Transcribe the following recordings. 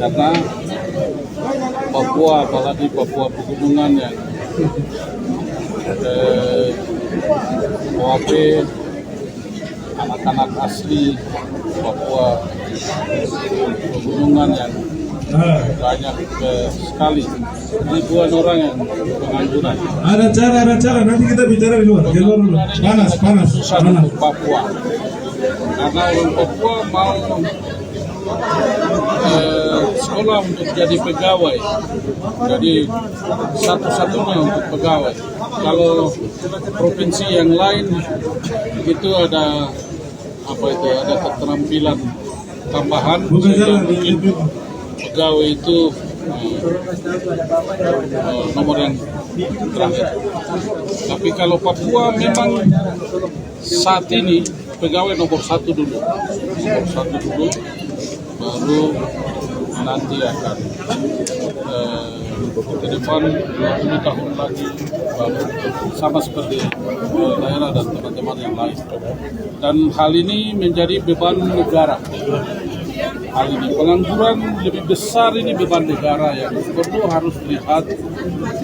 karena Papua, apalagi Papua Pegunungan yang OAP anak-anak asli Papua Pegunungan yang banyak sekali, ribuan orang yang pengangguran. Ada cara nanti kita bicara di luar dulu. Panas. Untuk Papua, karena orang Papua mau sekolah untuk jadi pegawai, jadi satu-satunya untuk pegawai. Kalau provinsi yang lain itu ada ada keterampilan tambahan sehingga mungkin pegawai itu nomor yang terakhir. Tapi kalau Papua memang saat ini pegawai nomor satu dulu, baru nanti akan ke depan 20 tahun lagi baru sama seperti daerah dan teman-teman yang lain. Dan hal ini menjadi beban negara. Hal ini pengangguran lebih besar, ini beban negara yang perlu harus lihat.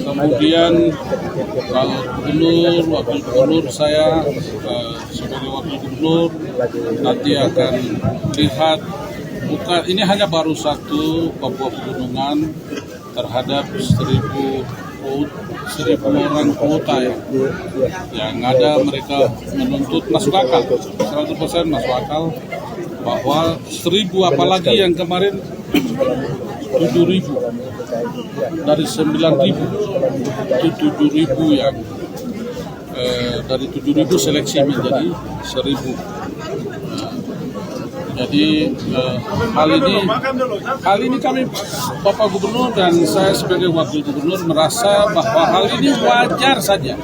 Kemudian kalau gubernur, wakil gubernur saya sebagai wakil gubernur nanti akan lihat. Bukan, ini hanya baru satu Papua Pegunungan terhadap 1.000 orang kuota yang ada. Mereka menuntut masuk akal, 100% masuk akal, bahwa 1.000 apalagi yang kemarin 7.000 dari 9.000 itu 7.000 yang dari 7.000 seleksi menjadi 1.000. Jadi hal ini kami Bapak Gubernur dan saya sebagai Wakil Gubernur merasa bahwa hal ini wajar saja,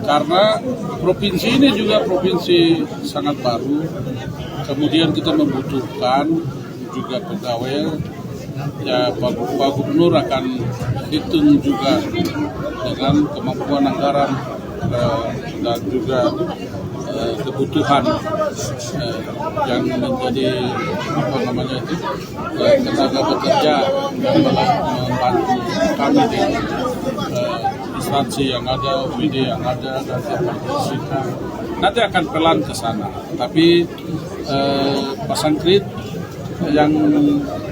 karena provinsi ini juga provinsi sangat baru. Kemudian kita membutuhkan juga pegawai. Ya, Pak Gubernur akan hitung juga dengan kemampuan anggaran dan juga kebutuhan yang menjadi tenaga bekerja yang membantu kami di instansi yang ada, OPD yang ada, dan nanti akan pelan ke sana. Tapi pasangkrit yang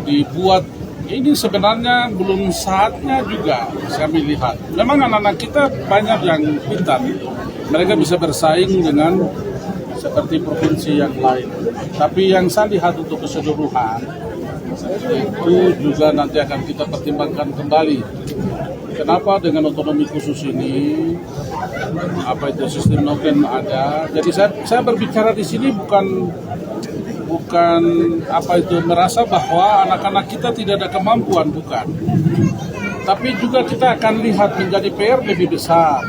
dibuat ini sebenarnya belum saatnya juga kami lihat. Memang anak-anak kita banyak yang pintar, mereka bisa bersaing dengan seperti provinsi yang lain. Tapi yang saya lihat untuk keseluruhan itu juga nanti akan kita pertimbangkan kembali. Kenapa dengan otonomi khusus ini, sistem noken ada. Jadi saya berbicara di sini bukan merasa bahwa anak-anak kita tidak ada kemampuan, bukan. Tapi juga kita akan lihat menjadi PR lebih besar,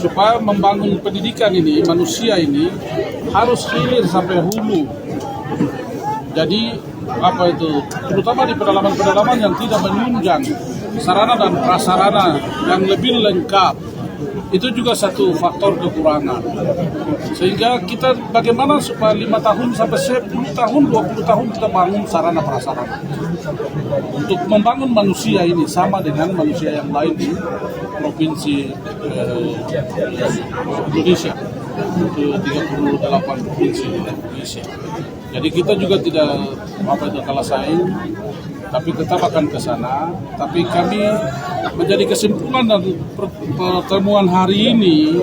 supaya membangun pendidikan ini, manusia ini harus hilir sampai hulu. Jadi terutama di pedalaman-pedalaman yang tidak menunjang sarana dan prasarana yang lebih lengkap, itu juga satu faktor kekurangan. Sehingga kita bagaimana supaya 5 tahun sampai 10 tahun, 20 tahun kita bangun sarana prasarana untuk membangun manusia ini sama dengan manusia yang lain di provinsi Indonesia, itu 38 provinsi di Indonesia. Jadi kita juga tidak kalah saing, tapi tetap akan ke sana. Tapi kami menjadi kesimpulan dari pertemuan hari ini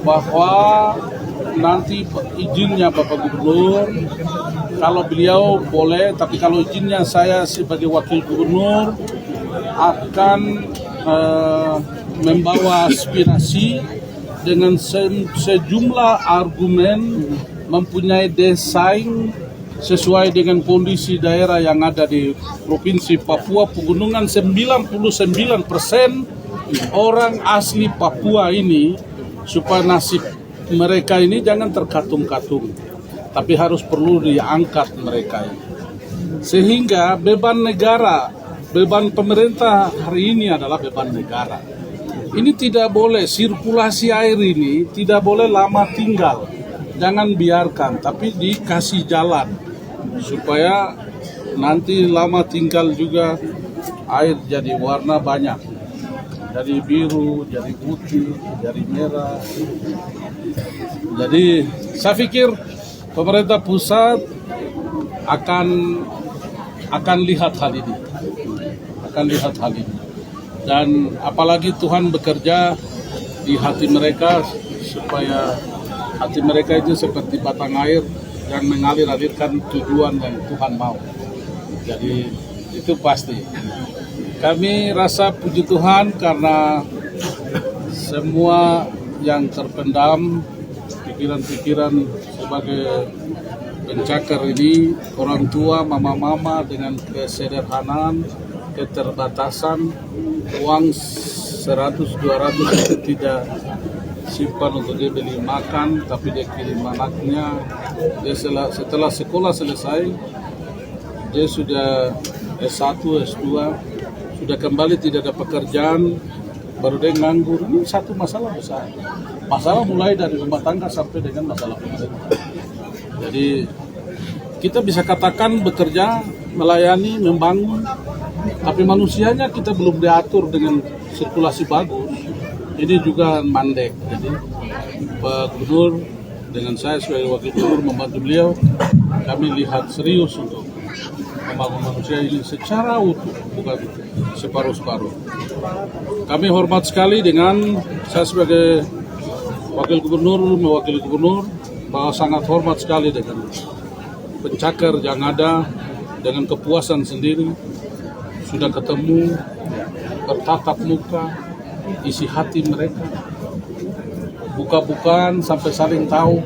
bahwa nanti izinnya Bapak Gubernur, kalau beliau boleh, tapi kalau izinnya saya sebagai Wakil Gubernur akan membawa aspirasi dengan sejumlah argumen, mempunyai desain sesuai dengan kondisi daerah yang ada di Provinsi Papua Pegunungan. 99% orang asli Papua ini, supaya nasib mereka ini jangan terkatung-katung, tapi harus perlu diangkat mereka ini. Sehingga beban negara, beban pemerintah hari ini adalah beban negara. Ini tidak boleh, sirkulasi air ini tidak boleh lama tinggal. Jangan biarkan, tapi dikasih jalan supaya nanti lama tinggal juga air jadi warna banyak, jadi biru, jadi putih, jadi merah. Jadi saya pikir pemerintah pusat akan lihat hal ini, dan apalagi Tuhan bekerja di hati mereka supaya hati mereka itu seperti batang air yang mengalir-alirkan tujuan yang Tuhan mau. Jadi itu pasti. Kami rasa puji Tuhan karena semua yang terpendam pikiran-pikiran sebagai pencakar ini, orang tua, mama-mama dengan kesederhanaan, keterbatasan, uang 100-200 itu tidak simpan untuk dia beli makan, tapi dia kirim anaknya. Dia setelah sekolah selesai, dia sudah S1, S2, sudah kembali tidak ada pekerjaan, baru dia nganggur. Ini satu masalah besar. Masalah mulai dari rumah tangga sampai dengan masalah pemerintah. Jadi kita bisa katakan bekerja, melayani, membangun, tapi manusianya kita belum diatur dengan sirkulasi bagus. Ini juga mandek. Jadi Pak Gubernur dengan saya sebagai Wakil Gubernur membantu beliau, kami lihat serius untuk membangun manusia ini secara utuh, bukan separuh-separuh. Kami hormat sekali dengan saya sebagai Wakil Gubernur, mewakili Gubernur, bahwa sangat hormat sekali dengan pencakar yang ada, dengan kepuasan sendiri, sudah ketemu, bertatap muka, isi hati mereka, buka-bukaan sampai saling tahu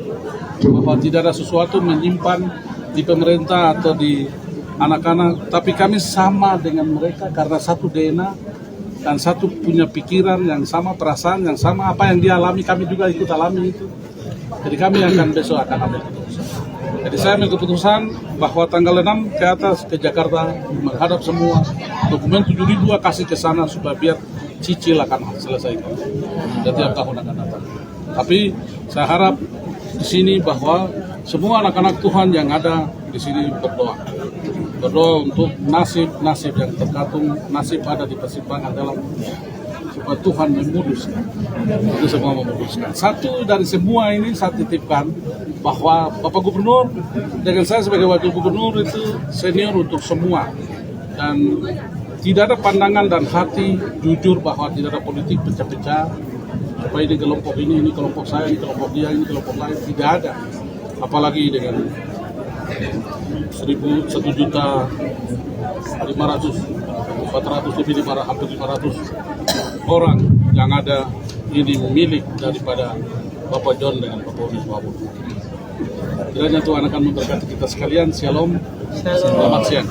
bahwa tidak ada sesuatu menyimpan di pemerintah atau di anak-anak, tapi kami sama dengan mereka karena satu DNA dan satu punya pikiran yang sama, perasaan yang sama, apa yang dia alami kami juga ikut alami itu. Jadi kami besok akan ambil keputusan. Jadi saya ambil keputusan bahwa tanggal 6 ke atas ke Jakarta menghadap semua dokumen 7.002 kasih ke sana supaya biar cicil akan selesai dan tiap tahun akan datang. Tapi saya harap di sini bahwa semua anak-anak Tuhan yang ada di sini berdoa untuk nasib yang tergantung, nasib ada di persimpangan dalam, supaya Tuhan memutuskan. Itu semua memutuskan. Satu dari semua ini saya titipkan bahwa Bapak Gubernur dengan saya sebagai Wakil Gubernur itu senior untuk semua, dan tidak ada pandangan dan hati jujur bahwa tidak ada politik pecah-pecah, supaya ini kelompok ini kelompok saya, ini kelompok dia, ini kelompok lain, tidak ada. Apalagi dengan 1.500, 400 lebih, hampir 500 orang yang ada ini milik daripada Bapak John dengan Bapak Wiswabun. Kiranya Tuhan akan memberkati kita sekalian. Shalom. Selamat siang.